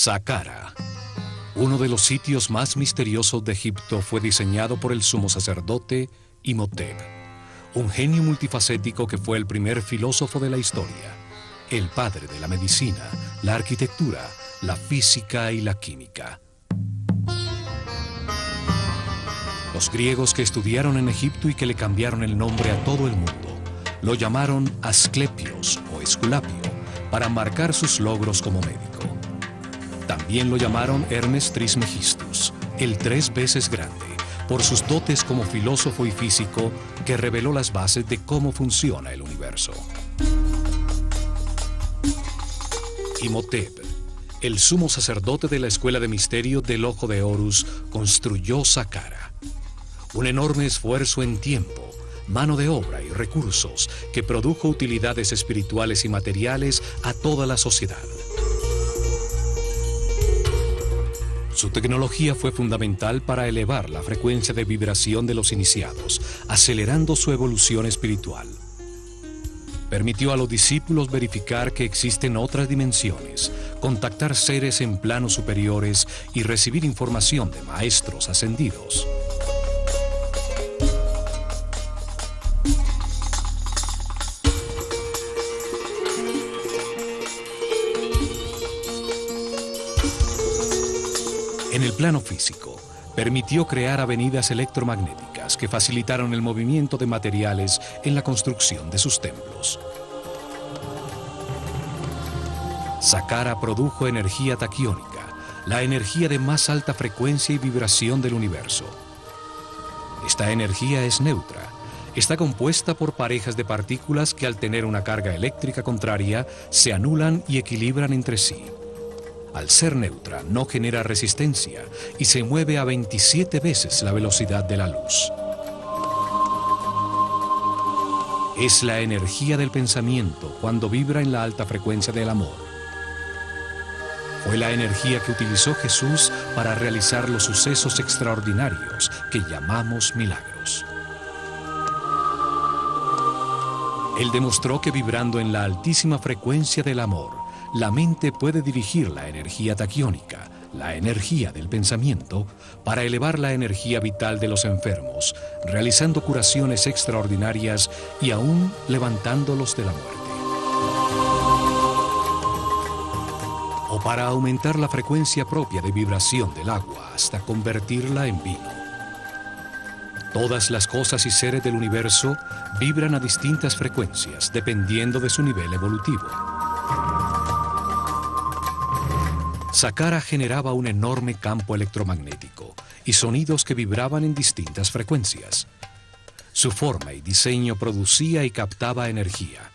Saqqara. Uno de los sitios más misteriosos de Egipto fue diseñado por el sumo sacerdote Imhotep, un genio multifacético que fue el primer filósofo de la historia, el padre de la medicina, la arquitectura, la física y la química. Los griegos que estudiaron en Egipto y que le cambiaron el nombre a todo el mundo, lo llamaron Asclepios o Esculapio, para marcar sus logros como médico. También lo llamaron Hermes Trismegistus, el 3 veces grande, por sus dotes como filósofo y físico que reveló las bases de cómo funciona el universo. Imhotep, el sumo sacerdote de la escuela de misterio del Ojo de Horus, construyó Saqqara. Un enorme esfuerzo en tiempo, mano de obra y recursos que produjo utilidades espirituales y materiales a toda la sociedad. Su tecnología fue fundamental para elevar la frecuencia de vibración de los iniciados, acelerando su evolución espiritual. Permitió a los discípulos verificar que existen otras dimensiones, contactar seres en planos superiores y recibir información de maestros ascendidos. En el plano físico, permitió crear avenidas electromagnéticas que facilitaron el movimiento de materiales en la construcción de sus templos. Saqqara produjo energía taquiónica, la energía de más alta frecuencia y vibración del universo. Esta energía es neutra. Está compuesta por parejas de partículas que al tener una carga eléctrica contraria se anulan y equilibran entre sí. Al ser neutra, no genera resistencia y se mueve a 27 veces la velocidad de la luz. Es la energía del pensamiento cuando vibra en la alta frecuencia del amor. Fue la energía que utilizó Jesús para realizar los sucesos extraordinarios que llamamos milagros. Él demostró que vibrando en la altísima frecuencia del amor, la mente puede dirigir la energía taquiónica, la energía del pensamiento, para elevar la energía vital de los enfermos, realizando curaciones extraordinarias y aún levantándolos de la muerte. O para aumentar la frecuencia propia de vibración del agua hasta convertirla en vino. Todas las cosas y seres del universo vibran a distintas frecuencias dependiendo de su nivel evolutivo. Saqqara generaba un enorme campo electromagnético y sonidos que vibraban en distintas frecuencias. Su forma y diseño producía y captaba energía.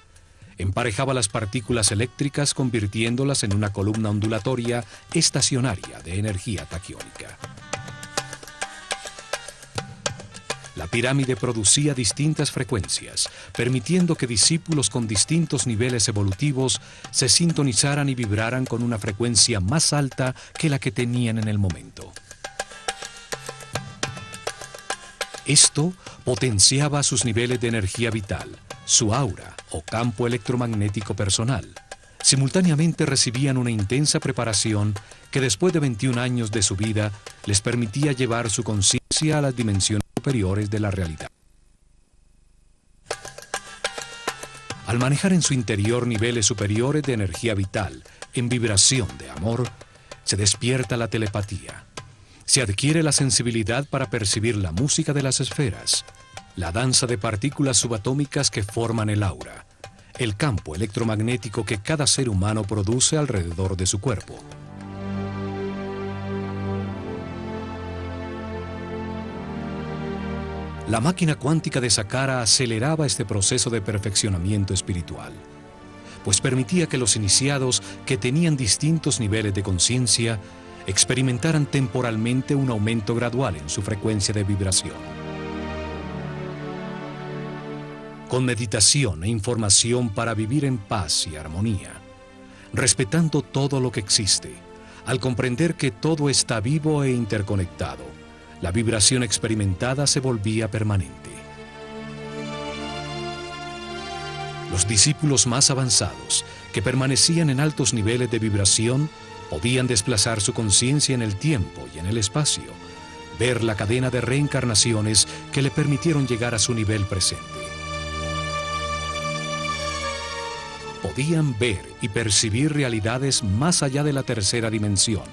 Emparejaba las partículas eléctricas convirtiéndolas en una columna ondulatoria estacionaria de energía taquiónica. La pirámide producía distintas frecuencias, permitiendo que discípulos con distintos niveles evolutivos se sintonizaran y vibraran con una frecuencia más alta que la que tenían en el momento. Esto potenciaba sus niveles de energía vital, su aura o campo electromagnético personal. Simultáneamente recibían una intensa preparación que después de 21 años de su vida les permitía llevar su conciencia a las dimensiones superiores de la realidad. Al manejar en su interior niveles superiores de energía vital, en vibración de amor, se despierta la telepatía. Se adquiere la sensibilidad para percibir la música de las esferas, la danza de partículas subatómicas que forman el aura, el campo electromagnético que cada ser humano produce alrededor de su cuerpo. La máquina cuántica de Saqqara aceleraba este proceso de perfeccionamiento espiritual, pues permitía que los iniciados que tenían distintos niveles de conciencia experimentaran temporalmente un aumento gradual en su frecuencia de vibración. Con meditación e información para vivir en paz y armonía, respetando todo lo que existe, al comprender que todo está vivo e interconectado, la vibración experimentada se volvía permanente. Los discípulos más avanzados, que permanecían en altos niveles de vibración, Podían desplazar su conciencia en el tiempo y en el espacio, ver la cadena de reencarnaciones que le permitieron llegar a su nivel presente. Podían ver y percibir realidades más allá de la tercera dimensión,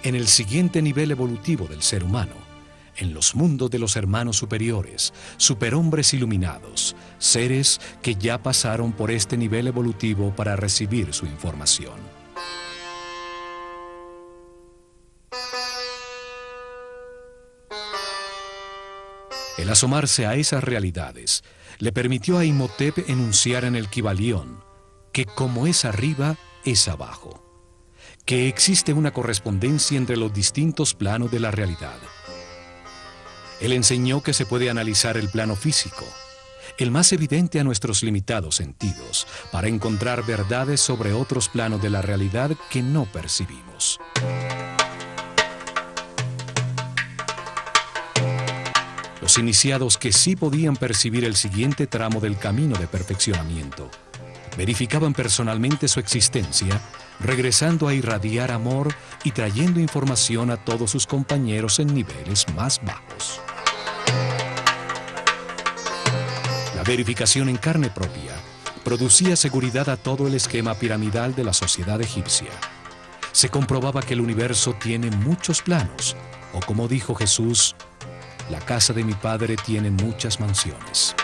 en el siguiente nivel evolutivo del ser humano, en los mundos de los hermanos superiores, superhombres iluminados, seres que ya pasaron por este nivel evolutivo para recibir su información. El asomarse a esas realidades le permitió a Imhotep enunciar en el Kybalión que como es arriba, es abajo, que existe una correspondencia entre los distintos planos de la realidad. Él enseñó que se puede analizar el plano físico, el más evidente a nuestros limitados sentidos, para encontrar verdades sobre otros planos de la realidad que no percibimos. Los iniciados que sí podían percibir el siguiente tramo del camino de perfeccionamiento, verificaban personalmente su existencia, regresando a irradiar amor y trayendo información a todos sus compañeros en niveles más bajos. La verificación en carne propia producía seguridad a todo el esquema piramidal de la sociedad egipcia. Se comprobaba que el universo tiene muchos planos, o como dijo Jesús, la casa de mi Padre tiene muchas mansiones.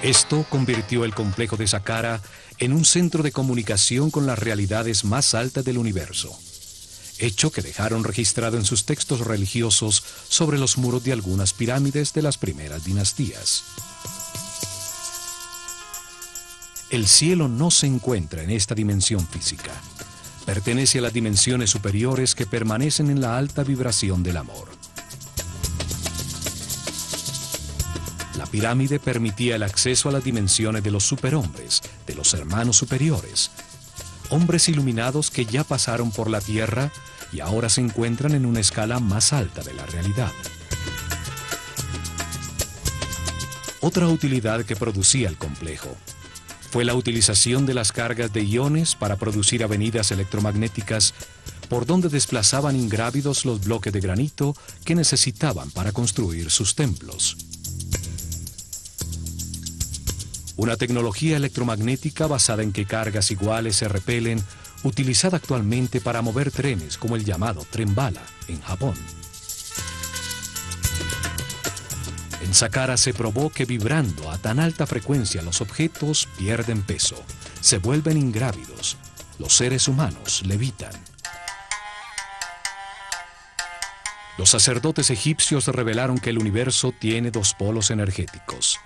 Esto convirtió el complejo de Saqqara en un centro de comunicación con las realidades más altas del universo, hecho que dejaron registrado en sus textos religiosos sobre los muros de algunas pirámides de las primeras dinastías. El cielo no se encuentra en esta dimensión física. Pertenece a las dimensiones superiores que permanecen en la alta vibración del amor. La pirámide permitía el acceso a las dimensiones de los superhombres, de los hermanos superiores, hombres iluminados que ya pasaron por la tierra y ahora se encuentran en una escala más alta de la realidad. Otra utilidad que producía el complejo fue la utilización de las cargas de iones para producir avenidas electromagnéticas por donde desplazaban ingrávidos los bloques de granito que necesitaban para construir sus templos. Una tecnología electromagnética basada en que cargas iguales se repelen, utilizada actualmente para mover trenes como el llamado tren bala en Japón. En Saqqara se probó que vibrando a tan alta frecuencia los objetos pierden peso, se vuelven ingrávidos, los seres humanos levitan. Los sacerdotes egipcios revelaron que el universo tiene dos polos energéticos,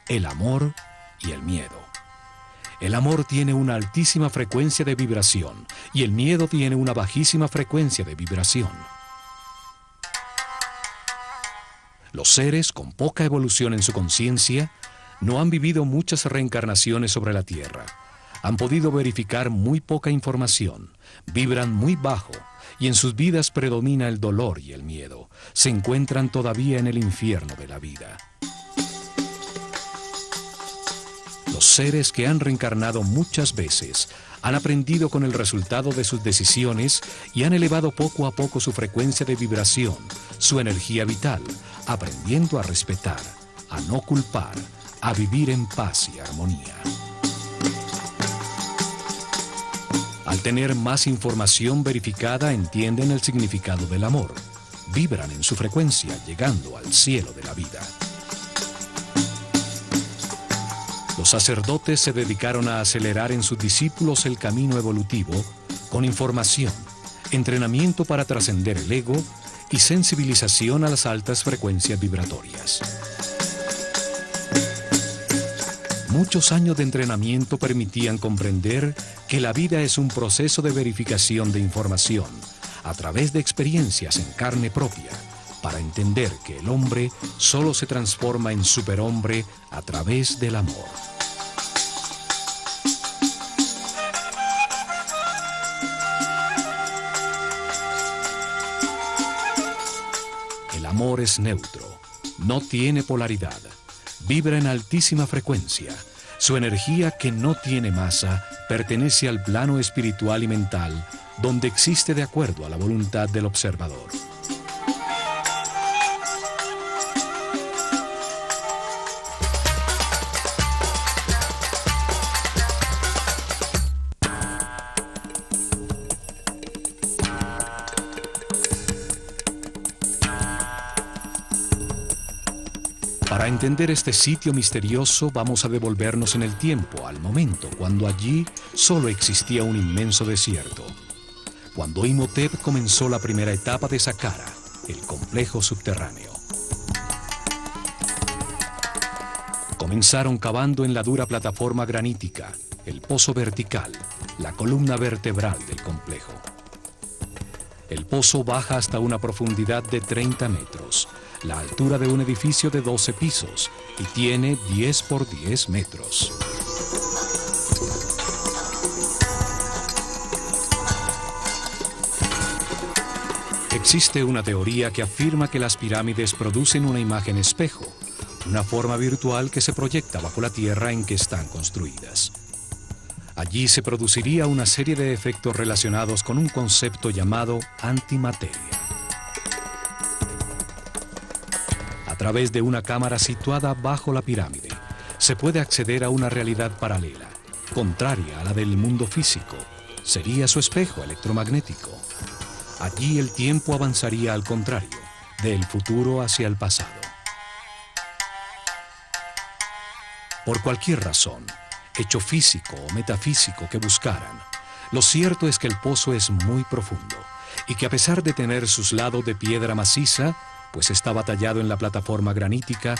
el amor y el miedo. El amor tiene una altísima frecuencia de vibración y el miedo tiene una bajísima frecuencia de vibración. Los seres con poca evolución en su conciencia no han vivido muchas reencarnaciones sobre la Tierra. Han podido verificar muy poca información, vibran muy bajo y en sus vidas predomina el dolor y el miedo. Se encuentran todavía en el infierno de la vida. Los seres que han reencarnado muchas veces han aprendido con el resultado de sus decisiones y han elevado poco a poco su frecuencia de vibración, su energía vital, aprendiendo a respetar, a no culpar, a vivir en paz y armonía. Al tener más información verificada, entienden el significado del amor, vibran en su frecuencia, llegando al cielo de la vida. Los sacerdotes se dedicaron a acelerar en sus discípulos el camino evolutivo con información, entrenamiento para trascender el ego y sensibilización a las altas frecuencias vibratorias. Muchos años de entrenamiento permitían comprender que la vida es un proceso de verificación de información a través de experiencias en carne propia, para entender que el hombre solo se transforma en superhombre a través del amor. El amor es neutro, no tiene polaridad, vibra en altísima frecuencia, Su energía, que no tiene masa, pertenece al plano espiritual y mental, donde existe de acuerdo a la voluntad del observador. Para entender este sitio misterioso, vamos a devolvernos en el tiempo, al momento cuando allí solo existía un inmenso desierto. Cuando Imhotep comenzó la primera etapa de Saqqara, el complejo subterráneo. Comenzaron cavando en la dura plataforma granítica, el pozo vertical, la columna vertebral del complejo. El pozo baja hasta una profundidad de 30 metros, la altura de un edificio de 12 pisos, y tiene 10 por 10 metros. Existe una teoría que afirma que las pirámides producen una imagen espejo, una forma virtual que se proyecta bajo la tierra en que están construidas. Allí se produciría una serie de efectos relacionados con un concepto llamado antimateria. A través de una cámara situada bajo la pirámide, se puede acceder a una realidad paralela, contraria a la del mundo físico. Sería su espejo electromagnético. Allí el tiempo avanzaría al contrario, del futuro hacia el pasado. Por cualquier razón, hecho físico o metafísico que buscaran, lo cierto es que el pozo es muy profundo y que a pesar de tener sus lados de piedra maciza, pues estaba tallado en la plataforma granítica,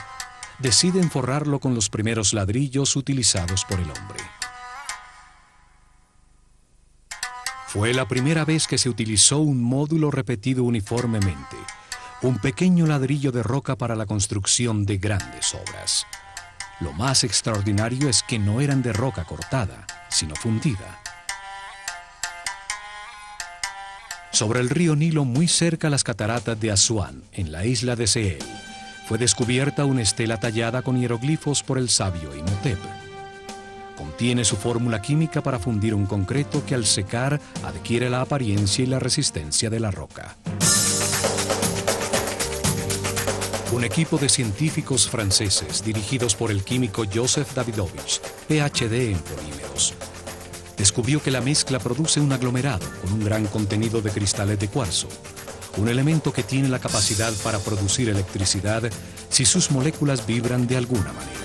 deciden forrarlo con los primeros ladrillos utilizados por el hombre. Fue la primera vez que se utilizó un módulo repetido uniformemente, un pequeño ladrillo de roca para la construcción de grandes obras. Lo más extraordinario es que no eran de roca cortada, sino fundida. Sobre el río Nilo, muy cerca a las cataratas de Asuán, en la isla de Sehel, fue descubierta una estela tallada con hieroglifos por el sabio Imhotep. Contiene su fórmula química para fundir un concreto que al secar adquiere la apariencia y la resistencia de la roca. Un equipo de científicos franceses dirigidos por el químico Joseph Davidovich, PhD en polímeros, descubrió que la mezcla produce un aglomerado con un gran contenido de cristales de cuarzo, un elemento que tiene la capacidad para producir electricidad si sus moléculas vibran de alguna manera.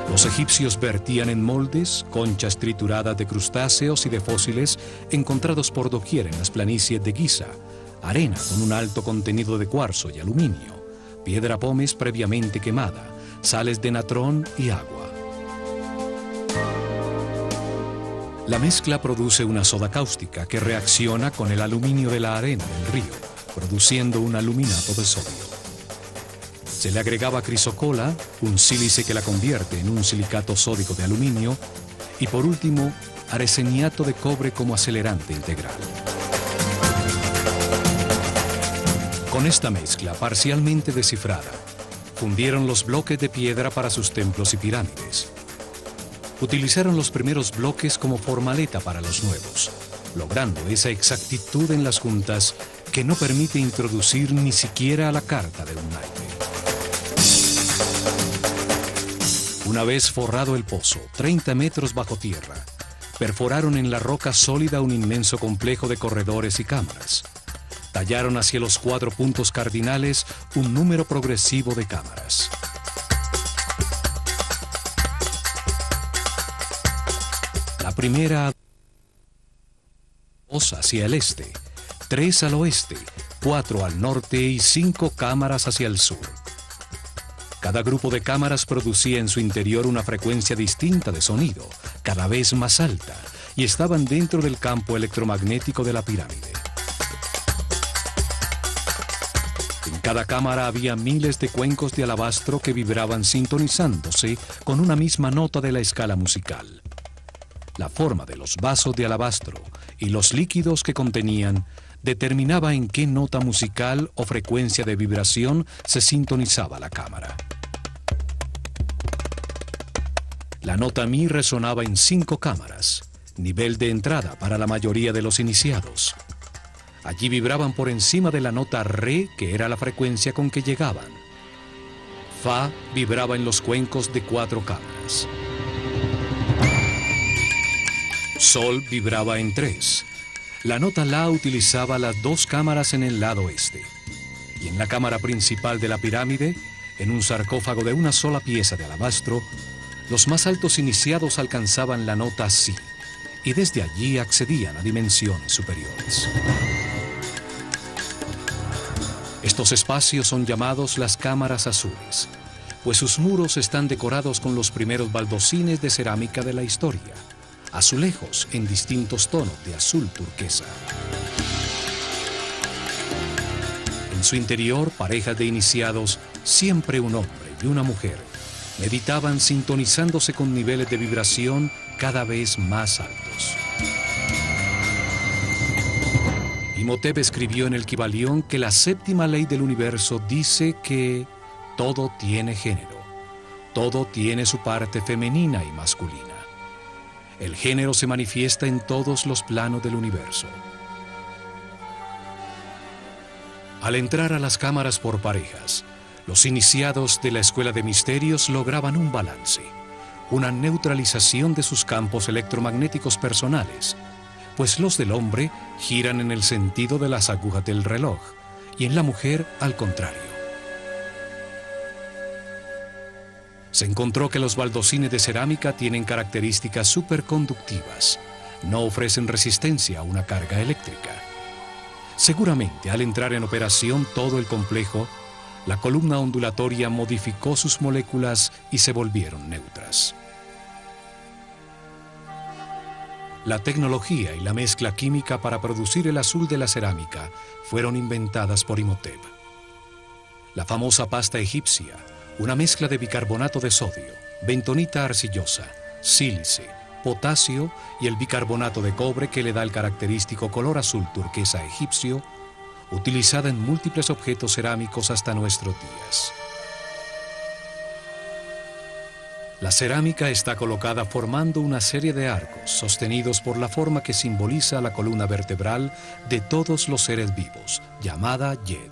Los egipcios vertían en moldes conchas trituradas de crustáceos y de fósiles encontrados por doquier en las planicies de Giza, arena con un alto contenido de cuarzo y aluminio, piedra pómez previamente quemada, sales de natrón y agua. La mezcla produce una soda cáustica que reacciona con el aluminio de la arena del río, produciendo un aluminato de sodio. Se le agregaba crisocola, un sílice que la convierte en un silicato sódico de aluminio, y por último, arseniato de cobre como acelerante integral. Con esta mezcla parcialmente descifrada, fundieron los bloques de piedra para sus templos y pirámides. Utilizaron los primeros bloques como formaleta para los nuevos, logrando esa exactitud en las juntas que no permite introducir ni siquiera la carta de un naipe. Una vez forrado el pozo, 30 metros bajo tierra, perforaron en la roca sólida un inmenso complejo de corredores y cámaras. Tallaron hacia los 4 puntos cardinales un número progresivo de cámaras. La primera, 2 hacia el este, 3 al oeste, 4 al norte y 5 cámaras hacia el sur. Cada grupo de cámaras producía en su interior una frecuencia distinta de sonido, cada vez más alta, y estaban dentro del campo electromagnético de la pirámide. En cada cámara había miles de cuencos de alabastro que vibraban sintonizándose con una misma nota de la escala musical. La forma de los vasos de alabastro y los líquidos que contenían determinaba en qué nota musical o frecuencia de vibración se sintonizaba la cámara. La nota Mi resonaba en 5 cámaras, nivel de entrada para la mayoría de los iniciados. Allí vibraban por encima de la nota Re, que era la frecuencia con que llegaban. Fa vibraba en los cuencos de 4 cámaras. Sol vibraba en 3. La nota La utilizaba las 2 cámaras en el lado este. Y en la cámara principal de la pirámide, en un sarcófago de una sola pieza de alabastro, los más altos iniciados alcanzaban la nota Si, y desde allí accedían a dimensiones superiores. Estos espacios son llamados las cámaras azules, pues sus muros están decorados con los primeros baldocines de cerámica de la historia, azulejos en distintos tonos de azul turquesa. En su interior, parejas de iniciados, siempre un hombre y una mujer, meditaban sintonizándose con niveles de vibración cada vez más altos. Imhotep escribió en el Kybalión que la 7ª ley del universo dice que todo tiene género, todo tiene su parte femenina y masculina. El género se manifiesta en todos los planos del universo. Al entrar a las cámaras por parejas, los iniciados de la Escuela de Misterios lograban un balance, una neutralización de sus campos electromagnéticos personales, pues los del hombre giran en el sentido de las agujas del reloj y en la mujer al contrario. Se encontró que los baldocines de cerámica tienen características superconductivas, no ofrecen resistencia a una carga eléctrica. Seguramente al entrar en operación todo el complejo, la columna ondulatoria modificó sus moléculas y se volvieron neutras. La tecnología y la mezcla química para producir el azul de la cerámica fueron inventadas por Imhotep. La famosa pasta egipcia, una mezcla de bicarbonato de sodio, bentonita arcillosa, sílice, potasio y el bicarbonato de cobre que le da el característico color azul turquesa egipcio, utilizada en múltiples objetos cerámicos hasta nuestros días. La cerámica está colocada formando una serie de arcos sostenidos por la forma que simboliza la columna vertebral de todos los seres vivos, llamada Yed.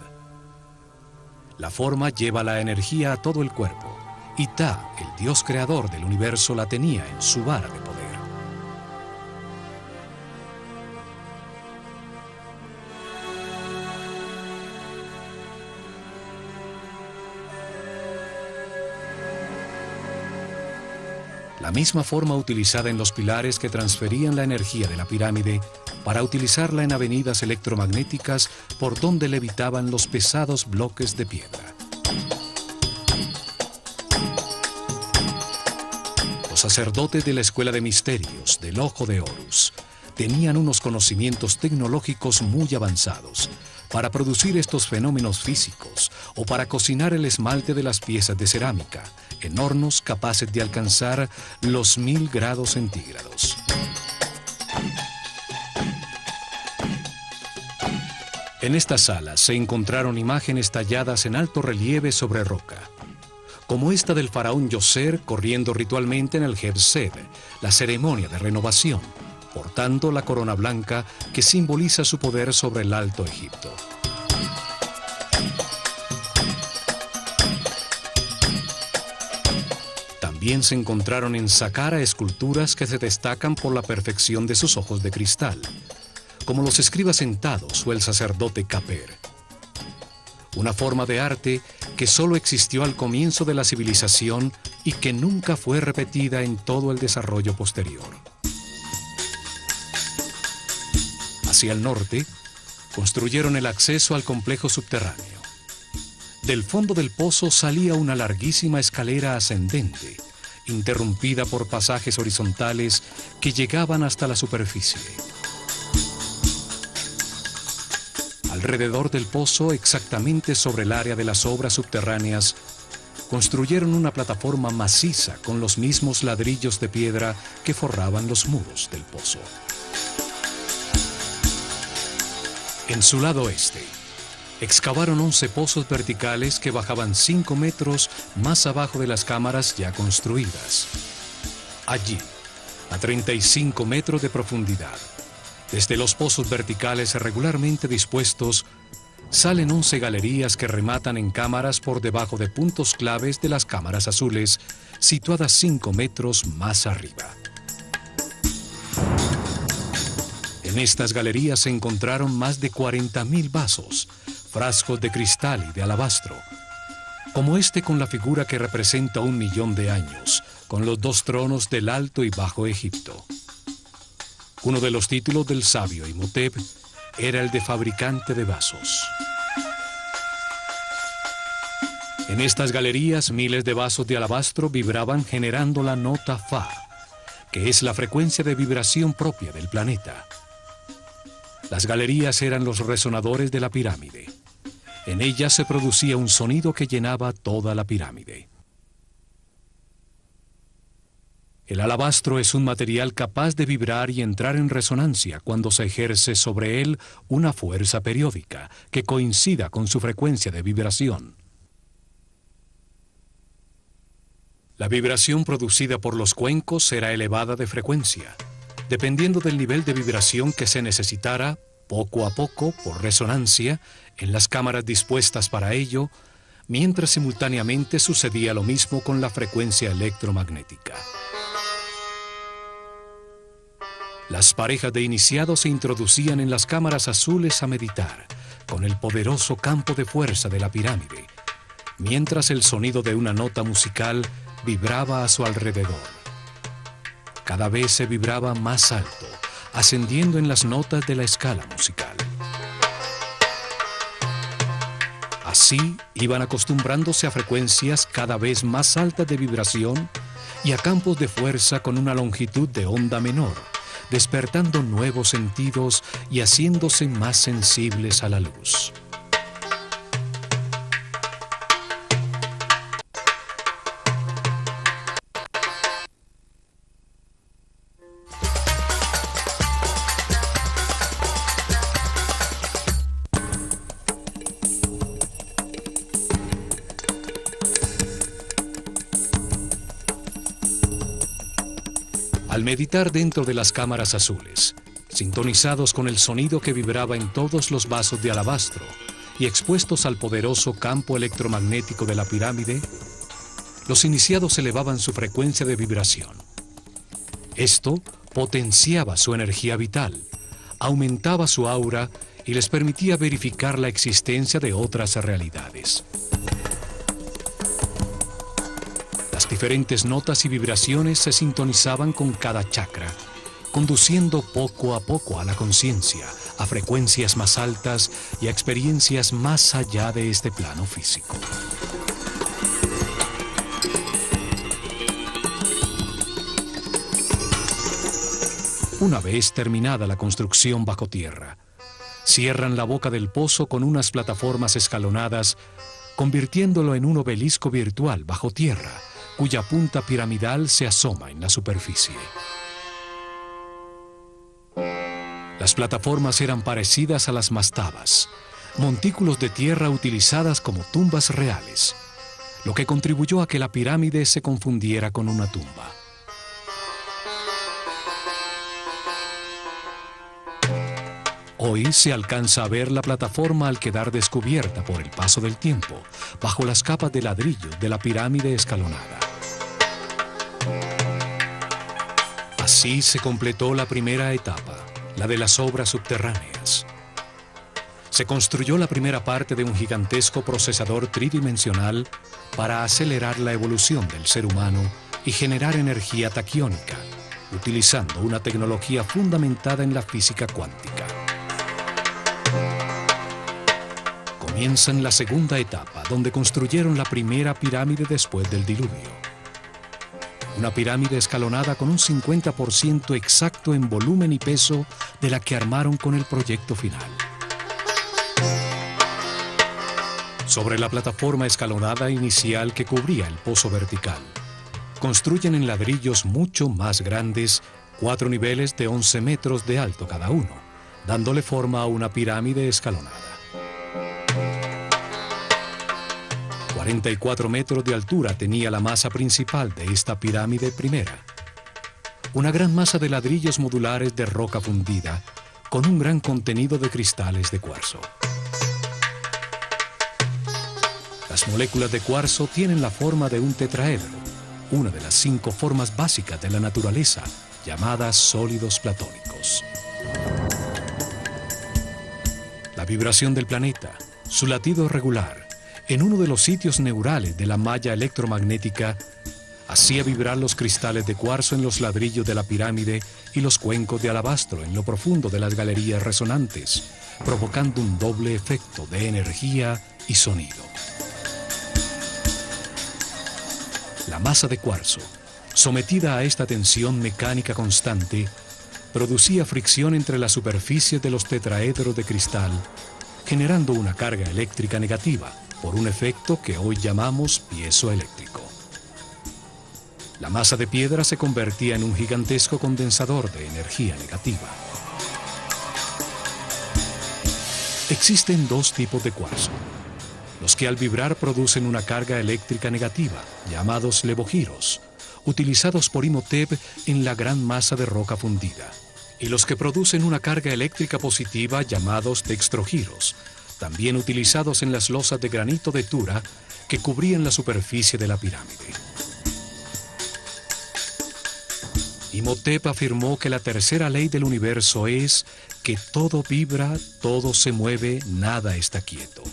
La forma lleva la energía a todo el cuerpo, y Ta, el dios creador del universo, la tenía en su vara de poder. La misma forma utilizada en los pilares que transferían la energía de la pirámide para utilizarla en avenidas electromagnéticas por donde levitaban los pesados bloques de piedra. Los sacerdotes de la Escuela de Misterios del Ojo de Horus tenían unos conocimientos tecnológicos muy avanzados para producir estos fenómenos físicos o para cocinar el esmalte de las piezas de cerámica en hornos capaces de alcanzar los 1000 grados centígrados. En esta sala se encontraron imágenes talladas en alto relieve sobre roca, como esta del faraón Yoser corriendo ritualmente en el Heb-Sed, la ceremonia de renovación, portando la corona blanca que simboliza su poder sobre el Alto Egipto. También se encontraron en Saqqara esculturas que se destacan por la perfección de sus ojos de cristal, como los escribas sentados o el sacerdote Kaper. Una forma de arte que solo existió al comienzo de la civilización y que nunca fue repetida en todo el desarrollo posterior. Hacia el norte, construyeron el acceso al complejo subterráneo. Del fondo del pozo salía una larguísima escalera ascendente, interrumpida por pasajes horizontales que llegaban hasta la superficie. Alrededor del pozo, exactamente sobre el área de las obras subterráneas, construyeron una plataforma maciza con los mismos ladrillos de piedra que forraban los muros del pozo. En su lado este, excavaron 11 pozos verticales que bajaban 5 metros más abajo de las cámaras ya construidas. Allí, a 35 metros de profundidad, desde los pozos verticales regularmente dispuestos, salen 11 galerías que rematan en cámaras por debajo de puntos claves de las cámaras azules, situadas 5 metros más arriba. En estas galerías se encontraron más de 40.000 vasos, frascos de cristal y de alabastro, como este con la figura que representa 1.000.000 de años, con los 2 tronos del Alto y Bajo Egipto. Uno de los títulos del sabio Imhotep era el de fabricante de vasos. En estas galerías, miles de vasos de alabastro vibraban generando la nota Fa, que es la frecuencia de vibración propia del planeta. Las galerías eran los resonadores de la pirámide. En ellas se producía un sonido que llenaba toda la pirámide. El alabastro es un material capaz de vibrar y entrar en resonancia cuando se ejerce sobre él una fuerza periódica que coincida con su frecuencia de vibración. La vibración producida por los cuencos era elevada de frecuencia, dependiendo del nivel de vibración que se necesitara, poco a poco, por resonancia, en las cámaras dispuestas para ello, mientras simultáneamente sucedía lo mismo con la frecuencia electromagnética. Las parejas de iniciados se introducían en las cámaras azules a meditar, con el poderoso campo de fuerza de la pirámide, mientras el sonido de una nota musical vibraba a su alrededor. Cada vez se vibraba más alto, ascendiendo en las notas de la escala musical. Así iban acostumbrándose a frecuencias cada vez más altas de vibración y a campos de fuerza con una longitud de onda menor, despertando nuevos sentidos y haciéndose más sensibles a la luz. Al meditar dentro de las cámaras azules, sintonizados con el sonido que vibraba en todos los vasos de alabastro y expuestos al poderoso campo electromagnético de la pirámide, los iniciados elevaban su frecuencia de vibración. Esto potenciaba su energía vital, aumentaba su aura y les permitía verificar la existencia de otras realidades. Las diferentes notas y vibraciones se sintonizaban con cada chakra, conduciendo poco a poco a la conciencia, a frecuencias más altas y a experiencias más allá de este plano físico. Una vez terminada la construcción bajo tierra, cierran la boca del pozo con unas plataformas escalonadas, convirtiéndolo en un obelisco virtual bajo tierra, cuya punta piramidal se asoma en la superficie. Las plataformas eran parecidas a las mastabas, montículos de tierra utilizadas como tumbas reales, lo que contribuyó a que la pirámide se confundiera con una tumba. Hoy se alcanza a ver la plataforma al quedar descubierta por el paso del tiempo, bajo las capas de ladrillo de la pirámide escalonada. Así se completó la primera etapa, la de las obras subterráneas. Se construyó la primera parte de un gigantesco procesador tridimensional para acelerar la evolución del ser humano y generar energía taquiónica, utilizando una tecnología fundamentada en la física cuántica. Comienza en la segunda etapa, donde construyeron la primera pirámide después del diluvio. Una pirámide escalonada con un 50% exacto en volumen y peso de la que armaron con el proyecto final. Sobre la plataforma escalonada inicial que cubría el pozo vertical, construyen en ladrillos mucho más grandes 4 niveles de 11 metros de alto cada uno, dándole forma a una pirámide escalonada. 44 metros de altura tenía la masa principal de esta pirámide primera, una gran masa de ladrillos modulares de roca fundida con un gran contenido de cristales de cuarzo. Las moléculas de cuarzo tienen la forma de un tetraedro, una de las 5 formas básicas de la naturaleza, llamadas sólidos platónicos. La vibración del planeta, su latido regular, en uno de los sitios neurales de la malla electromagnética, hacía vibrar los cristales de cuarzo en los ladrillos de la pirámide y los cuencos de alabastro en lo profundo de las galerías resonantes, provocando un doble efecto de energía y sonido. La masa de cuarzo, sometida a esta tensión mecánica constante, producía fricción entre las superficies de los tetraedros de cristal, generando una carga eléctrica negativa por un efecto que hoy llamamos piezoeléctrico. La masa de piedra se convertía en un gigantesco condensador de energía negativa. Existen 2 tipos de cuarzo: los que al vibrar producen una carga eléctrica negativa, llamados levogiros, utilizados por Imhotep en la gran masa de roca fundida, y los que producen una carga eléctrica positiva, llamados dextrogiros, también utilizados en las losas de granito de Tura que cubrían la superficie de la pirámide. Imhotep afirmó que la tercera ley del universo es que todo vibra, todo se mueve, nada está quieto,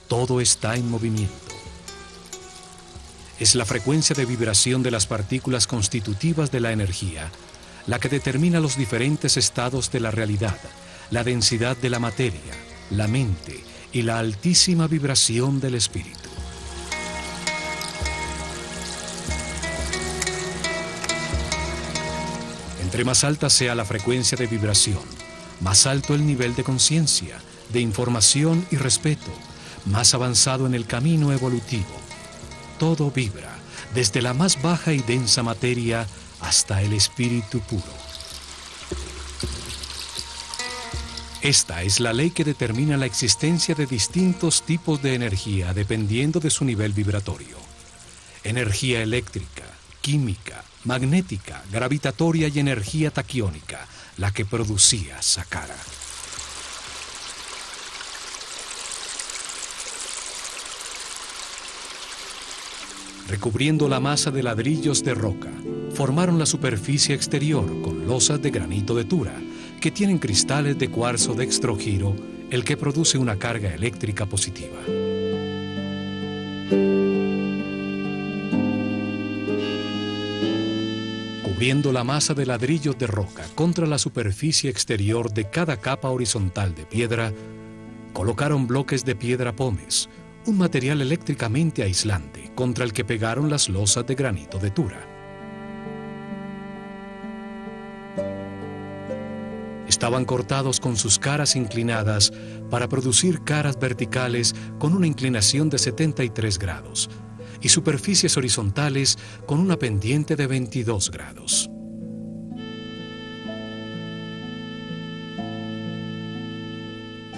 todo está en movimiento. Es la frecuencia de vibración de las partículas constitutivas de la energía la que determina los diferentes estados de la realidad, la densidad de la materia, la mente y la altísima vibración del espíritu. Entre más alta sea la frecuencia de vibración, más alto el nivel de conciencia, de información y respeto, más avanzado en el camino evolutivo. Todo vibra, desde la más baja y densa materia hasta el espíritu puro. Esta es la ley que determina la existencia de distintos tipos de energía dependiendo de su nivel vibratorio. Energía eléctrica, química, magnética, gravitatoria y energía taquiónica, la que producía Saqqara. Recubriendo la masa de ladrillos de roca, formaron la superficie exterior con losas de granito de Tura, que tienen cristales de cuarzo dextrogiro, el que produce una carga eléctrica positiva. Cubriendo la masa de ladrillos de roca contra la superficie exterior de cada capa horizontal de piedra, colocaron bloques de piedra pómez, un material eléctricamente aislante contra el que pegaron las losas de granito de Tura. Estaban cortados con sus caras inclinadas para producir caras verticales con una inclinación de 73 grados y superficies horizontales con una pendiente de 22 grados.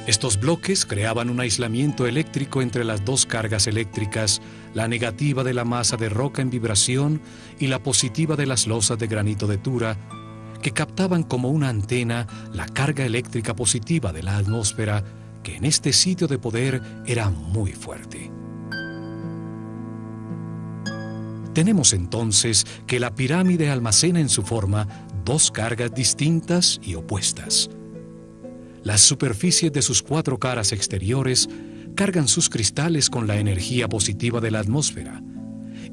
Estos bloques creaban un aislamiento eléctrico entre las 2 cargas eléctricas, la negativa de la masa de roca en vibración y la positiva de las losas de granito de Tura, que captaban como una antena la carga eléctrica positiva de la atmósfera, que en este sitio de poder era muy fuerte. Tenemos entonces que la pirámide almacena en su forma 2 cargas distintas y opuestas. Las superficies de sus 4 caras exteriores cargan sus cristales con la energía positiva de la atmósfera,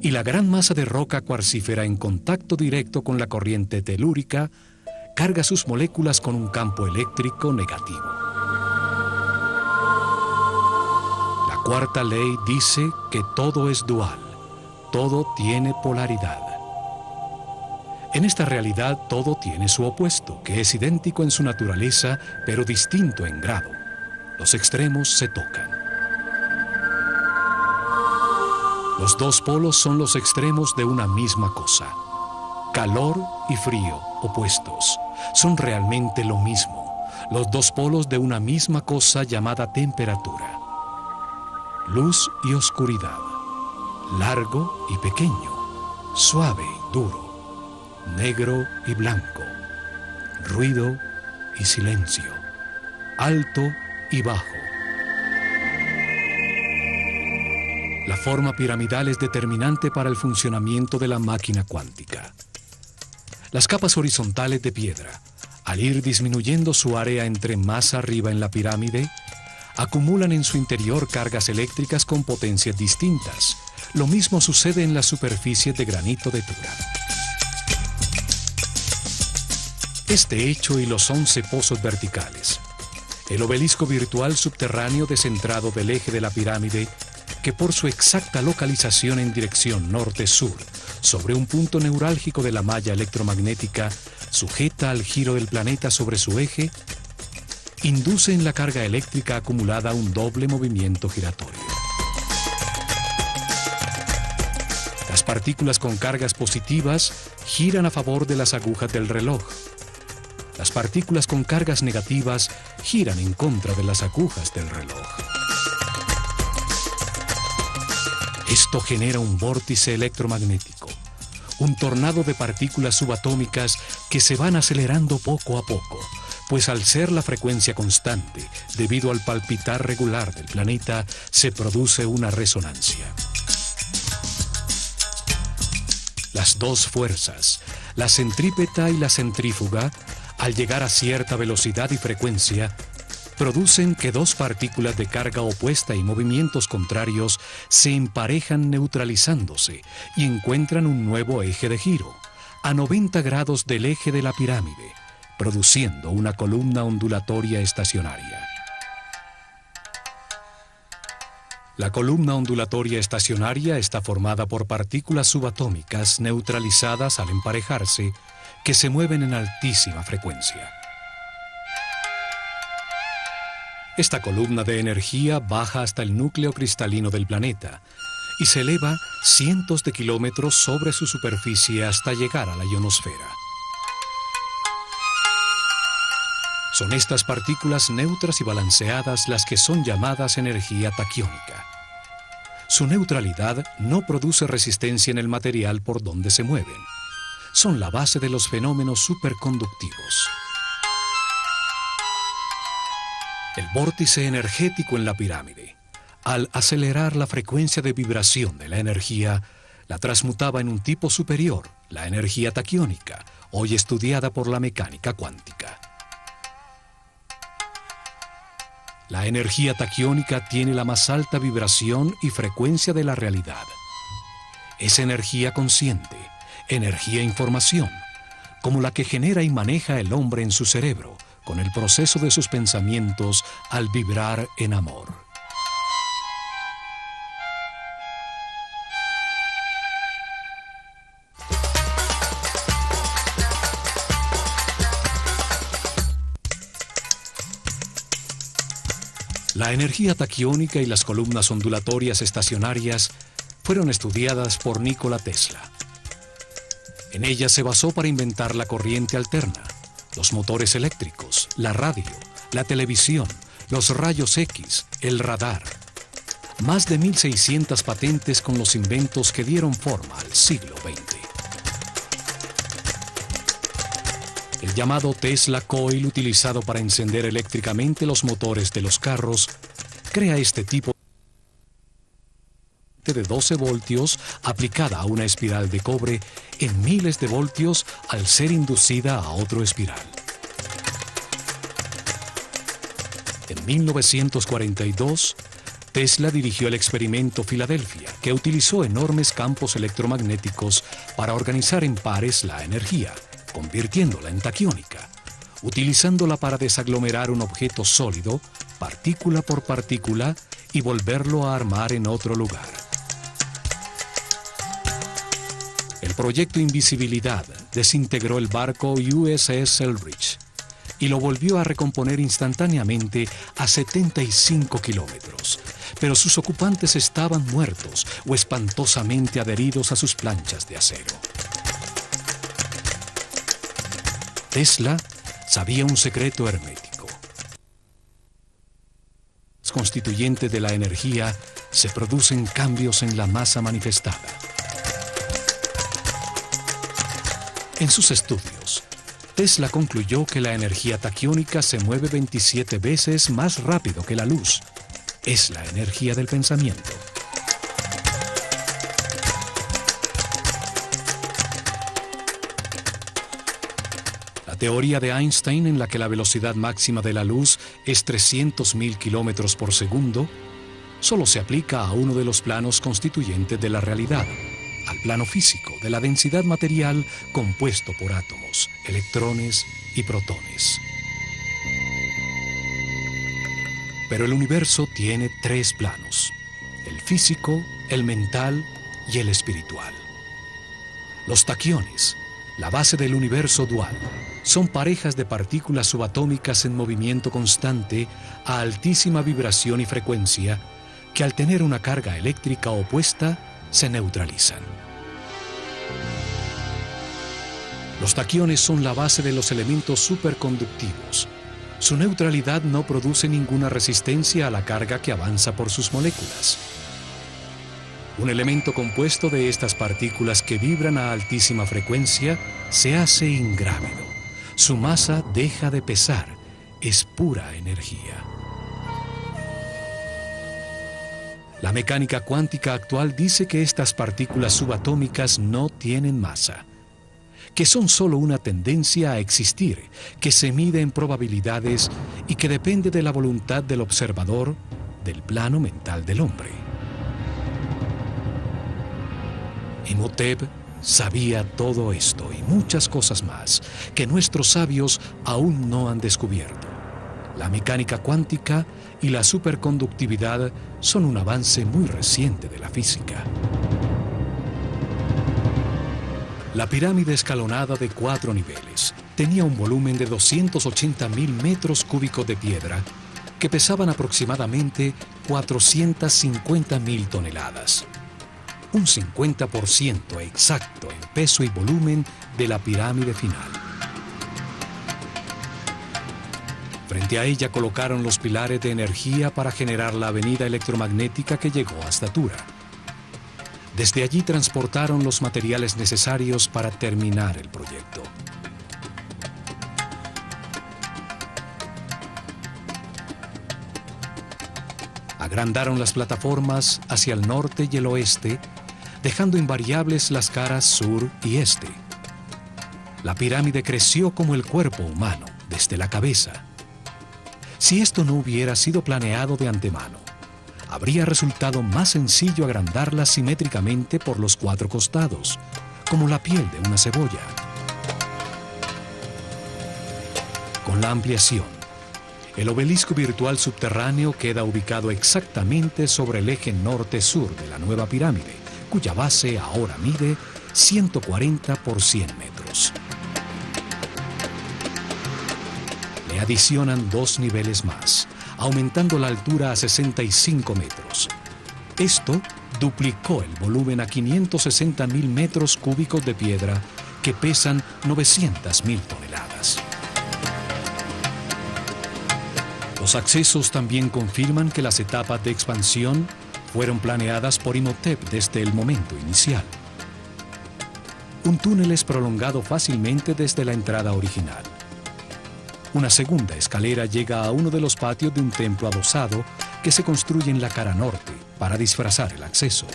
y la gran masa de roca cuarcífera en contacto directo con la corriente telúrica carga sus moléculas con un campo eléctrico negativo. La cuarta ley dice que todo es dual, todo tiene polaridad. En esta realidad todo tiene su opuesto, que es idéntico en su naturaleza, pero distinto en grado. Los extremos se tocan. Los 2 polos son los extremos de una misma cosa. Calor y frío, opuestos, son realmente lo mismo. Los 2 polos de una misma cosa llamada temperatura. Luz y oscuridad. Largo y pequeño. Suave y duro. negro y blanco, ruido y silencio, alto y bajo. La forma piramidal es determinante para el funcionamiento de la máquina cuántica. Las capas horizontales de piedra, al ir disminuyendo su área entre más arriba en la pirámide, acumulan en su interior cargas eléctricas con potencias distintas. Lo mismo sucede en las superficies de granito de Tura. Este hecho y los 11 pozos verticales, el obelisco virtual subterráneo descentrado del eje de la pirámide, que por su exacta localización en dirección norte-sur, sobre un punto neurálgico de la malla electromagnética, sujeta al giro del planeta sobre su eje, induce en la carga eléctrica acumulada un doble movimiento giratorio. Las partículas con cargas positivas giran a favor de las agujas del reloj. Las partículas con cargas negativas giran en contra de las agujas del reloj. Esto genera un vórtice electromagnético, un tornado de partículas subatómicas que se van acelerando poco a poco, pues al ser la frecuencia constante, debido al palpitar regular del planeta, se produce una resonancia. Las dos fuerzas, la centrípeta y la centrífuga, al llegar a cierta velocidad y frecuencia, producen que dos partículas de carga opuesta y movimientos contrarios se emparejan neutralizándose y encuentran un nuevo eje de giro, a 90 grados del eje de la pirámide, produciendo una columna ondulatoria estacionaria. La columna ondulatoria estacionaria está formada por partículas subatómicas neutralizadas al emparejarse, que se mueven en altísima frecuencia. Esta columna de energía baja hasta el núcleo cristalino del planeta y se eleva cientos de kilómetros sobre su superficie hasta llegar a la ionosfera. Son estas partículas neutras y balanceadas las que son llamadas energía taquiónica. Su neutralidad no produce resistencia en el material por donde se mueven. Son la base de los fenómenos superconductivos. El vórtice energético en la pirámide, al acelerar la frecuencia de vibración de la energía, la transmutaba en un tipo superior, la energía taquiónica, hoy estudiada por la mecánica cuántica. La energía taquiónica tiene la más alta vibración y frecuencia de la realidad. Es energía consciente, energía información, como la que genera y maneja el hombre en su cerebro, con el proceso de sus pensamientos al vibrar en amor. La energía taquiónica y las columnas ondulatorias estacionarias fueron estudiadas por Nikola Tesla. En ellas se basó para inventar la corriente alterna, los motores eléctricos, la radio, la televisión, los rayos X, el radar. Más de 1.600 patentes con los inventos que dieron forma al siglo XX. El llamado Tesla Coil, utilizado para encender eléctricamente los motores de los carros, crea este tipo de 12 voltios aplicada a una espiral de cobre en miles de voltios al ser inducida a otro espiral. En 1942, Tesla dirigió el experimento Filadelfia, que utilizó enormes campos electromagnéticos para organizar en pares la energía, convirtiéndola en taquiónica, utilizándola para desaglomerar un objeto sólido, partícula por partícula, y volverlo a armar en otro lugar. El proyecto Invisibilidad desintegró el barco USS Eldridge y lo volvió a recomponer instantáneamente a 75 kilómetros, pero sus ocupantes estaban muertos o espantosamente adheridos a sus planchas de acero. Tesla sabía un secreto hermético. Constituyente de la energía, se producen cambios en la masa manifestada. En sus estudios, Tesla concluyó que la energía taquiónica se mueve 27 veces más rápido que la luz. Es la energía del pensamiento. La teoría de Einstein, en la que la velocidad máxima de la luz es 300.000 kilómetros por segundo, solo se aplica a uno de los planos constituyentes de la realidad, al plano físico de la densidad material compuesto por átomos, electrones y protones. Pero el universo tiene tres planos: el físico, el mental y el espiritual. Los taquiones, la base del universo dual, son parejas de partículas subatómicas en movimiento constante a altísima vibración y frecuencia que, al tener una carga eléctrica opuesta, se neutralizan. Los taquiones son la base de los elementos superconductivos. Su neutralidad no produce ninguna resistencia a la carga que avanza por sus moléculas. Un elemento compuesto de estas partículas que vibran a altísima frecuencia se hace ingrávido. Su masa deja de pesar, es pura energía. La mecánica cuántica actual dice que estas partículas subatómicas no tienen masa, que son solo una tendencia a existir, que se mide en probabilidades y que depende de la voluntad del observador del plano mental del hombre. Imhotep sabía todo esto y muchas cosas más que nuestros sabios aún no han descubierto. La mecánica cuántica y la superconductividad son un avance muy reciente de la física. La pirámide escalonada de 4 niveles tenía un volumen de 280.000 metros cúbicos de piedra que pesaban aproximadamente 450.000 toneladas. Un 50% exacto en peso y volumen de la pirámide final. Frente a ella colocaron los pilares de energía para generar la avenida electromagnética que llegó hasta Tura. Desde allí transportaron los materiales necesarios para terminar el proyecto. Agrandaron las plataformas hacia el norte y el oeste, dejando invariables las caras sur y este. La pirámide creció como el cuerpo humano, desde la cabeza. Si esto no hubiera sido planeado de antemano, habría resultado más sencillo agrandarla simétricamente por los 4 costados, como la piel de una cebolla. Con la ampliación, el obelisco virtual subterráneo queda ubicado exactamente sobre el eje norte-sur de la nueva pirámide, cuya base ahora mide 140 por 100 metros. Le adicionan 2 niveles más, aumentando la altura a 65 metros. Esto duplicó el volumen a 560.000 metros cúbicos de piedra que pesan 900.000 toneladas. Los accesos también confirman que las etapas de expansión fueron planeadas por Imhotep desde el momento inicial. Un túnel es prolongado fácilmente desde la entrada original. Una segunda escalera llega a uno de los patios de un templo adosado que se construye en la cara norte para disfrazar el acceso.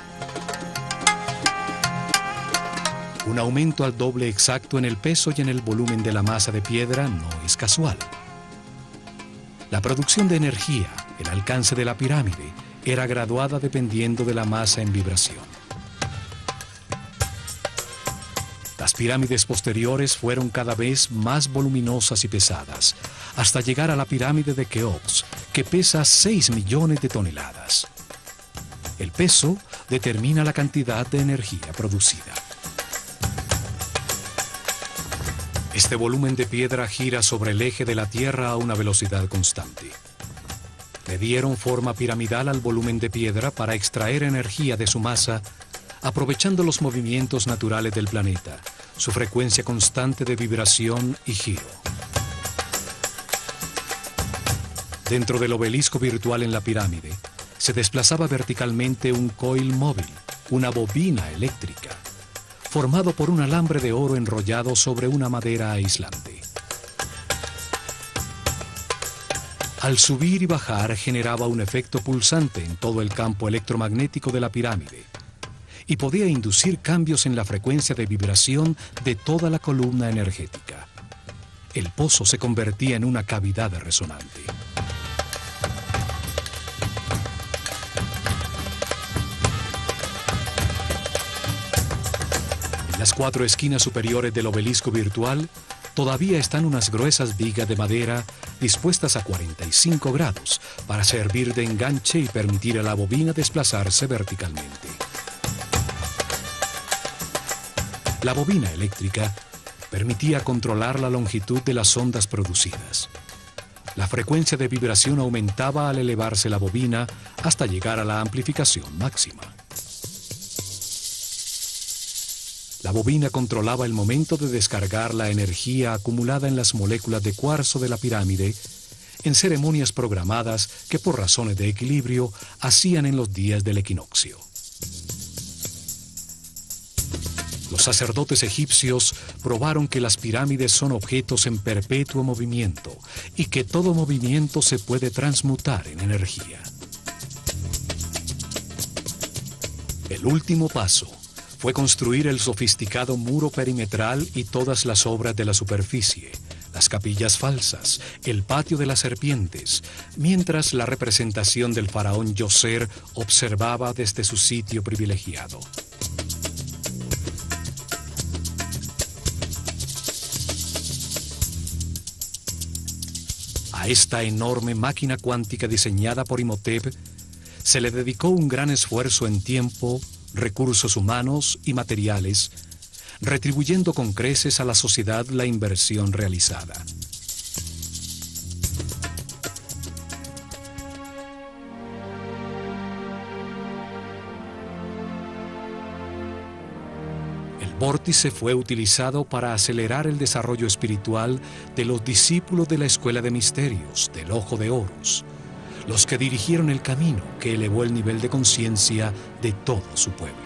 Un aumento al doble exacto en el peso y en el volumen de la masa de piedra no es casual. La producción de energía, el alcance de la pirámide, era graduada dependiendo de la masa en vibración. Las pirámides posteriores fueron cada vez más voluminosas y pesadas, hasta llegar a la pirámide de Keops, que pesa 6 millones de toneladas. El peso determina la cantidad de energía producida. Este volumen de piedra gira sobre el eje de la Tierra a una velocidad constante. Le dieron forma piramidal al volumen de piedra para extraer energía de su masa, aprovechando los movimientos naturales del planeta, su frecuencia constante de vibración y giro. Dentro del obelisco virtual en la pirámide, se desplazaba verticalmente un coil móvil, una bobina eléctrica. formado por un alambre de oro enrollado sobre una madera aislante. Al subir y bajar generaba un efecto pulsante en todo el campo electromagnético de la pirámide y podía inducir cambios en la frecuencia de vibración de toda la columna energética. El pozo se convertía en una cavidad resonante. En las 4 esquinas superiores del obelisco virtual todavía están unas gruesas vigas de madera dispuestas a 45 grados para servir de enganche y permitir a la bobina desplazarse verticalmente. La bobina eléctrica permitía controlar la longitud de las ondas producidas. La frecuencia de vibración aumentaba al elevarse la bobina hasta llegar a la amplificación máxima. La bobina controlaba el momento de descargar la energía acumulada en las moléculas de cuarzo de la pirámide en ceremonias programadas que por razones de equilibrio hacían en los días del equinoccio. Los sacerdotes egipcios probaron que las pirámides son objetos en perpetuo movimiento y que todo movimiento se puede transmutar en energía. El último paso fue construir el sofisticado muro perimetral y todas las obras de la superficie, las capillas falsas, el patio de las serpientes, mientras la representación del faraón Djoser observaba desde su sitio privilegiado. A esta enorme máquina cuántica diseñada por Imhotep se le dedicó un gran esfuerzo en tiempo, recursos humanos y materiales, retribuyendo con creces a la sociedad la inversión realizada. El vórtice fue utilizado para acelerar el desarrollo espiritual de los discípulos de la Escuela de Misterios del Ojo de Horus, los que dirigieron el camino que elevó el nivel de conciencia de todo su pueblo.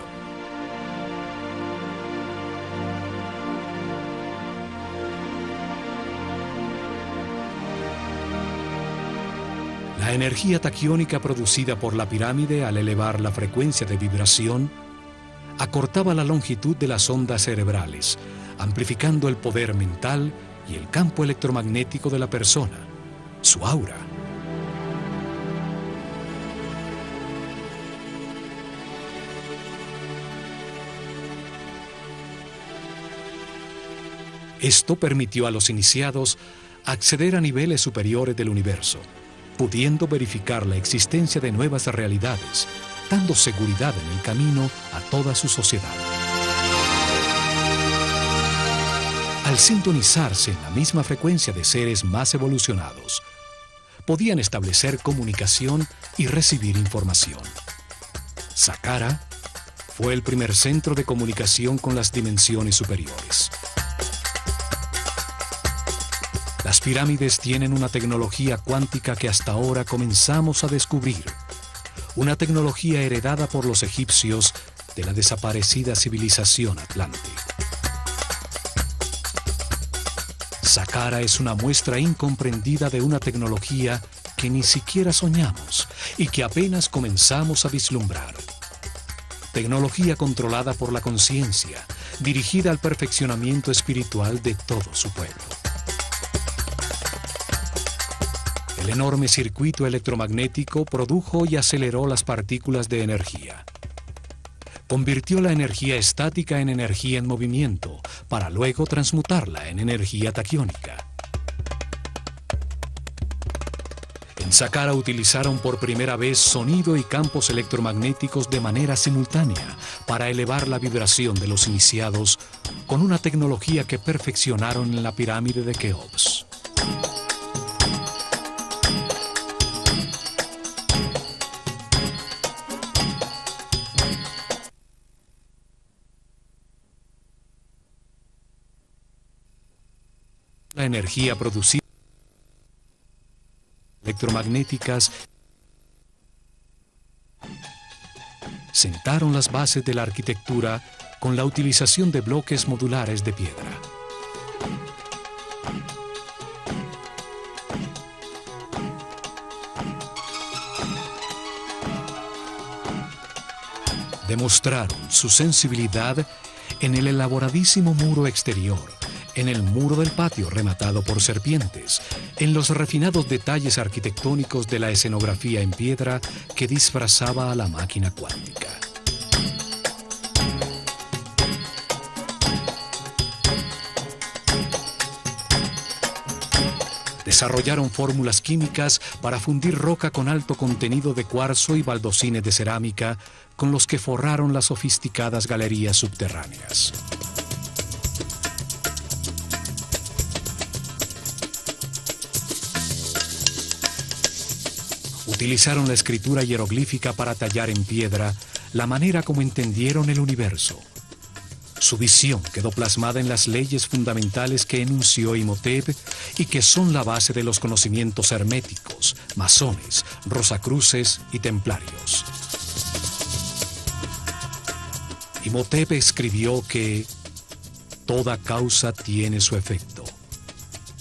La energía taquiónica producida por la pirámide al elevar la frecuencia de vibración acortaba la longitud de las ondas cerebrales, amplificando el poder mental y el campo electromagnético de la persona, su aura. Esto permitió a los iniciados acceder a niveles superiores del universo, pudiendo verificar la existencia de nuevas realidades, dando seguridad en el camino a toda su sociedad. Al sintonizarse en la misma frecuencia de seres más evolucionados, podían establecer comunicación y recibir información. Saqqara fue el primer centro de comunicación con las dimensiones superiores. Las pirámides tienen una tecnología cuántica que hasta ahora comenzamos a descubrir, una tecnología heredada por los egipcios de la desaparecida civilización atlante. Saqqara es una muestra incomprendida de una tecnología que ni siquiera soñamos y que apenas comenzamos a vislumbrar. Tecnología controlada por la conciencia, dirigida al perfeccionamiento espiritual de todo su pueblo. El enorme circuito electromagnético produjo y aceleró las partículas de energía. Convirtió la energía estática en energía en movimiento, para luego transmutarla en energía taquiónica. En Saqqara utilizaron por primera vez sonido y campos electromagnéticos de manera simultánea para elevar la vibración de los iniciados con una tecnología que perfeccionaron en la pirámide de Keops. La energía producida electromagnéticas sentaron las bases de la arquitectura con la utilización de bloques modulares de piedra. Demostraron su sensibilidad en el elaboradísimo muro exterior, en el muro del patio rematado por serpientes, en los refinados detalles arquitectónicos de la escenografía en piedra que disfrazaba a la máquina cuántica. Desarrollaron fórmulas químicas para fundir roca con alto contenido de cuarzo y baldosines de cerámica con los que forraron las sofisticadas galerías subterráneas. Utilizaron la escritura hieroglífica para tallar en piedra la manera como entendieron el universo. Su visión quedó plasmada en las leyes fundamentales que enunció Imhotep y que son la base de los conocimientos herméticos, masones, rosacruces y templarios. Imhotep escribió que toda causa tiene su efecto,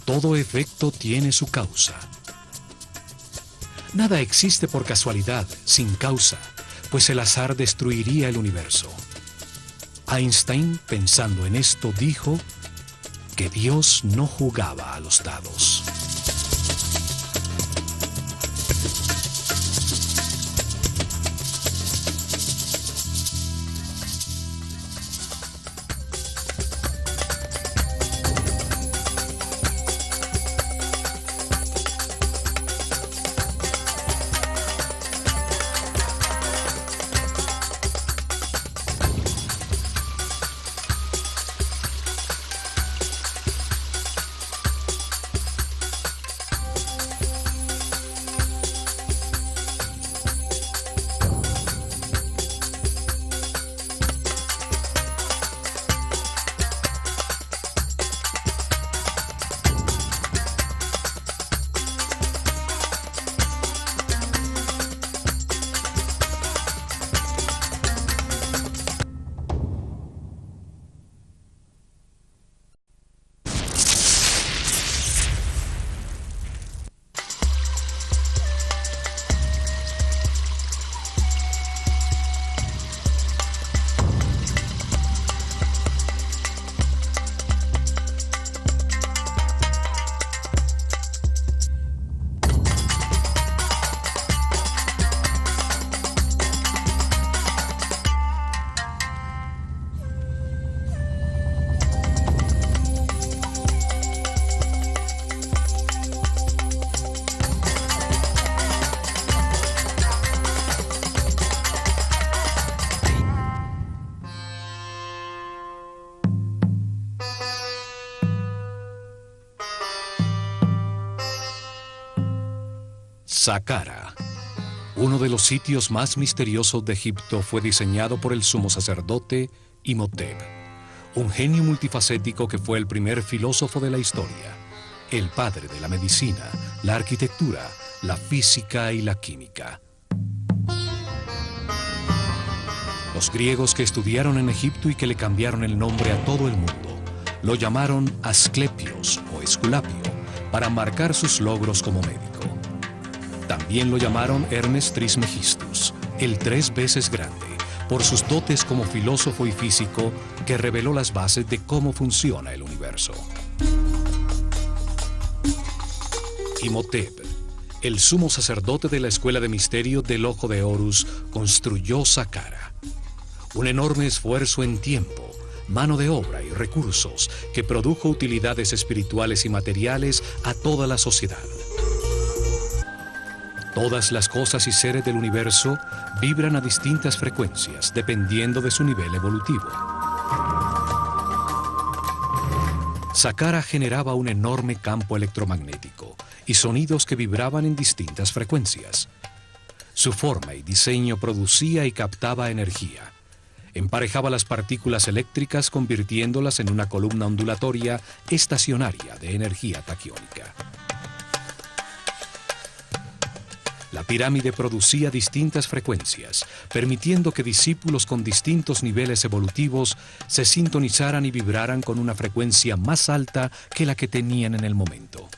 todo efecto tiene su causa. Nada existe por casualidad, sin causa, pues el azar destruiría el universo. Einstein, pensando en esto, dijo que Dios no jugaba a los dados. Saqqara, uno de los sitios más misteriosos de Egipto, fue diseñado por el sumo sacerdote Imhotep, un genio multifacético que fue el primer filósofo de la historia, el padre de la medicina, la arquitectura, la física y la química. Los griegos que estudiaron en Egipto y que le cambiaron el nombre a todo el mundo, lo llamaron Asclepios o Esculapio, para marcar sus logros como médico. También lo llamaron Hermes Trismegistus, el 3 veces grande, por sus dotes como filósofo y físico que reveló las bases de cómo funciona el universo. Imhotep, el sumo sacerdote de la escuela de misterio del Ojo de Horus, construyó Saqqara. Un enorme esfuerzo en tiempo, mano de obra y recursos que produjo utilidades espirituales y materiales a toda la sociedad. Todas las cosas y seres del universo vibran a distintas frecuencias dependiendo de su nivel evolutivo. Saqqara generaba un enorme campo electromagnético y sonidos que vibraban en distintas frecuencias. Su forma y diseño producía y captaba energía. Emparejaba las partículas eléctricas convirtiéndolas en una columna ondulatoria estacionaria de energía taquiónica. La pirámide producía distintas frecuencias, permitiendo que discípulos con distintos niveles evolutivos se sintonizaran y vibraran con una frecuencia más alta que la que tenían en el momento.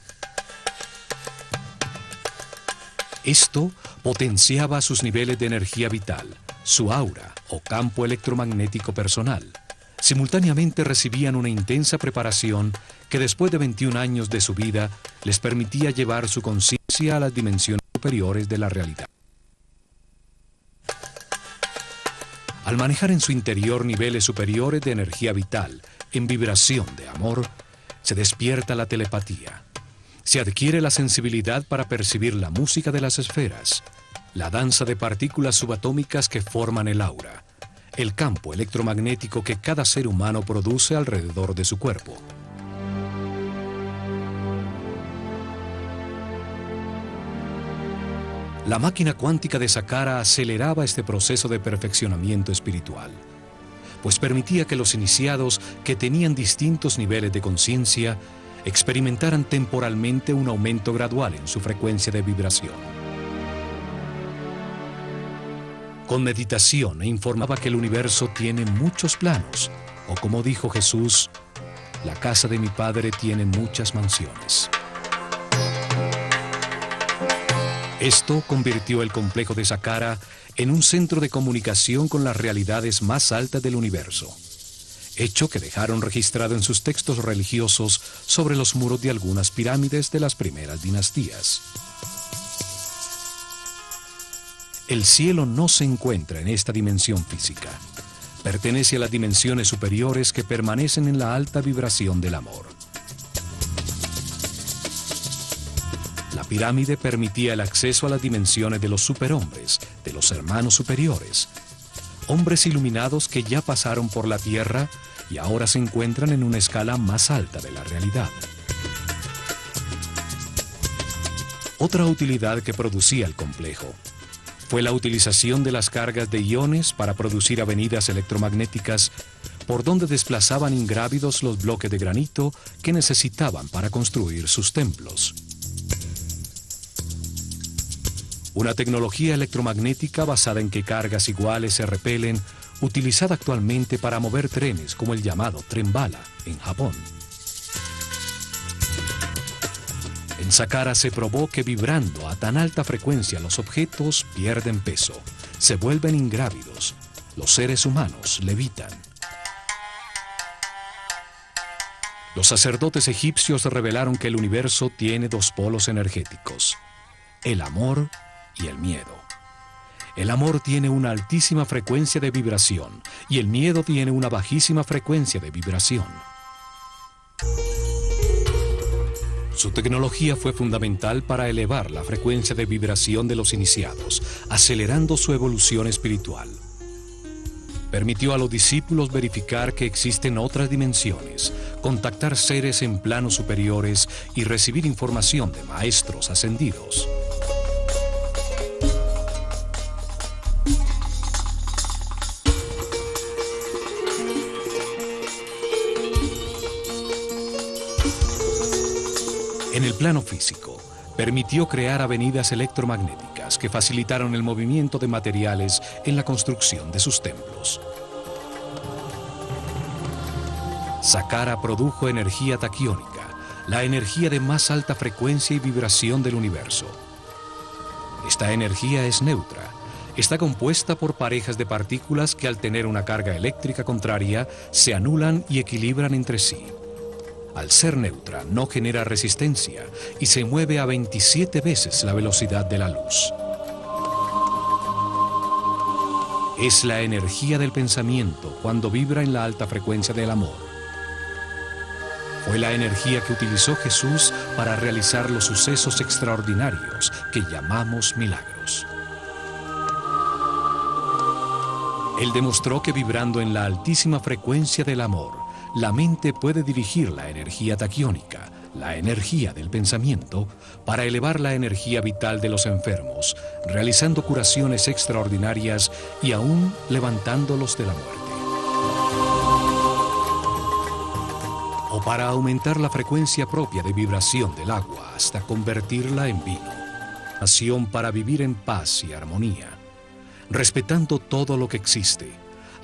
Esto potenciaba sus niveles de energía vital, su aura o campo electromagnético personal. Simultáneamente recibían una intensa preparación que después de 21 años de su vida les permitía llevar su conciencia a las dimensiones superiores de la realidad. Al manejar en su interior niveles superiores de energía vital, en vibración de amor, se despierta la telepatía. Se adquiere la sensibilidad para percibir la música de las esferas, la danza de partículas subatómicas que forman el aura, el campo electromagnético que cada ser humano produce alrededor de su cuerpo. La máquina cuántica de Saqqara aceleraba este proceso de perfeccionamiento espiritual, pues permitía que los iniciados que tenían distintos niveles de conciencia experimentaran temporalmente un aumento gradual en su frecuencia de vibración. Con meditación informaba que el universo tiene muchos planos, o como dijo Jesús, la casa de mi Padre tiene muchas mansiones. Esto convirtió el complejo de Saqqara en un centro de comunicación con las realidades más altas del universo, hecho que dejaron registrado en sus textos religiosos sobre los muros de algunas pirámides de las primeras dinastías. El cielo no se encuentra en esta dimensión física. Pertenece a las dimensiones superiores que permanecen en la alta vibración del amor. La pirámide permitía el acceso a las dimensiones de los superhombres, de los hermanos superiores, hombres iluminados que ya pasaron por la tierra y ahora se encuentran en una escala más alta de la realidad. Otra utilidad que producía el complejo fue la utilización de las cargas de iones para producir avenidas electromagnéticas por donde desplazaban ingrávidos los bloques de granito que necesitaban para construir sus templos. Una tecnología electromagnética basada en que cargas iguales se repelen, utilizada actualmente para mover trenes como el llamado tren bala en Japón. En Saqqara se probó que vibrando a tan alta frecuencia los objetos pierden peso, se vuelven ingrávidos, los seres humanos levitan. Los sacerdotes egipcios revelaron que el universo tiene dos polos energéticos, el amor y el miedo. El amor tiene una altísima frecuencia de vibración y el miedo tiene una bajísima frecuencia de vibración. Su tecnología fue fundamental para elevar la frecuencia de vibración de los iniciados, acelerando su evolución espiritual. Permitió a los discípulos verificar que existen otras dimensiones, contactar seres en planos superiores y recibir información de maestros ascendidos. En el plano físico, permitió crear avenidas electromagnéticas que facilitaron el movimiento de materiales en la construcción de sus templos. Saqqara produjo energía taquiónica, la energía de más alta frecuencia y vibración del universo. Esta energía es neutra, está compuesta por parejas de partículas que al tener una carga eléctrica contraria se anulan y equilibran entre sí. Al ser neutra, no genera resistencia y se mueve a 27 veces la velocidad de la luz. Es la energía del pensamiento cuando vibra en la alta frecuencia del amor. Fue la energía que utilizó Jesús para realizar los sucesos extraordinarios que llamamos milagros. Él demostró que vibrando en la altísima frecuencia del amor, la mente puede dirigir la energía taquiónica, la energía del pensamiento, para elevar la energía vital de los enfermos, realizando curaciones extraordinarias y aún levantándolos de la muerte. O para aumentar la frecuencia propia de vibración del agua hasta convertirla en vino. acción para vivir en paz y armonía, respetando todo lo que existe.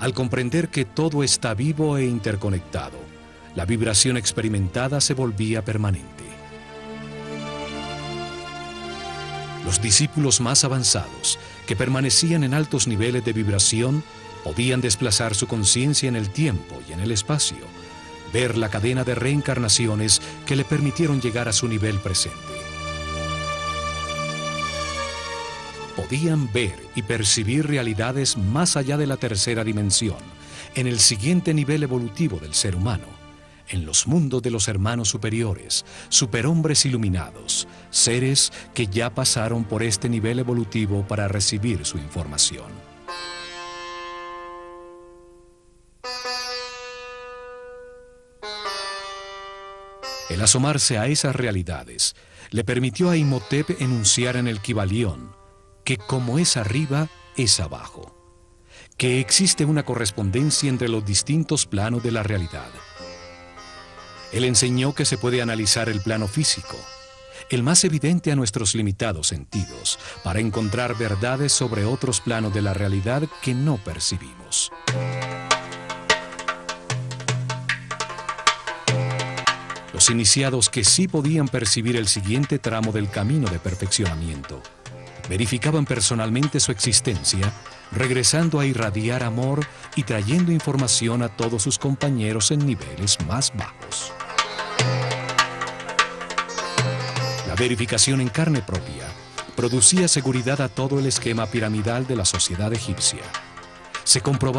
Al comprender que todo está vivo e interconectado, la vibración experimentada se volvía permanente. Los discípulos más avanzados, que permanecían en altos niveles de vibración, podían desplazar su conciencia en el tiempo y en el espacio, ver la cadena de reencarnaciones que le permitieron llegar a su nivel presente. Podían ver y percibir realidades más allá de la tercera dimensión, en el siguiente nivel evolutivo del ser humano, en los mundos de los hermanos superiores, superhombres iluminados, seres que ya pasaron por este nivel evolutivo para recibir su información. El asomarse a esas realidades le permitió a Imhotep enunciar en el Kybalión que como es arriba, es abajo, que existe una correspondencia entre los distintos planos de la realidad. Él enseñó que se puede analizar el plano físico, el más evidente a nuestros limitados sentidos, para encontrar verdades sobre otros planos de la realidad que no percibimos. Los iniciados que sí podían percibir el siguiente tramo del camino de perfeccionamiento, verificaban personalmente su existencia, regresando a irradiar amor y trayendo información a todos sus compañeros en niveles más bajos. La verificación en carne propia producía seguridad a todo el esquema piramidal de la sociedad egipcia. Se comprobaba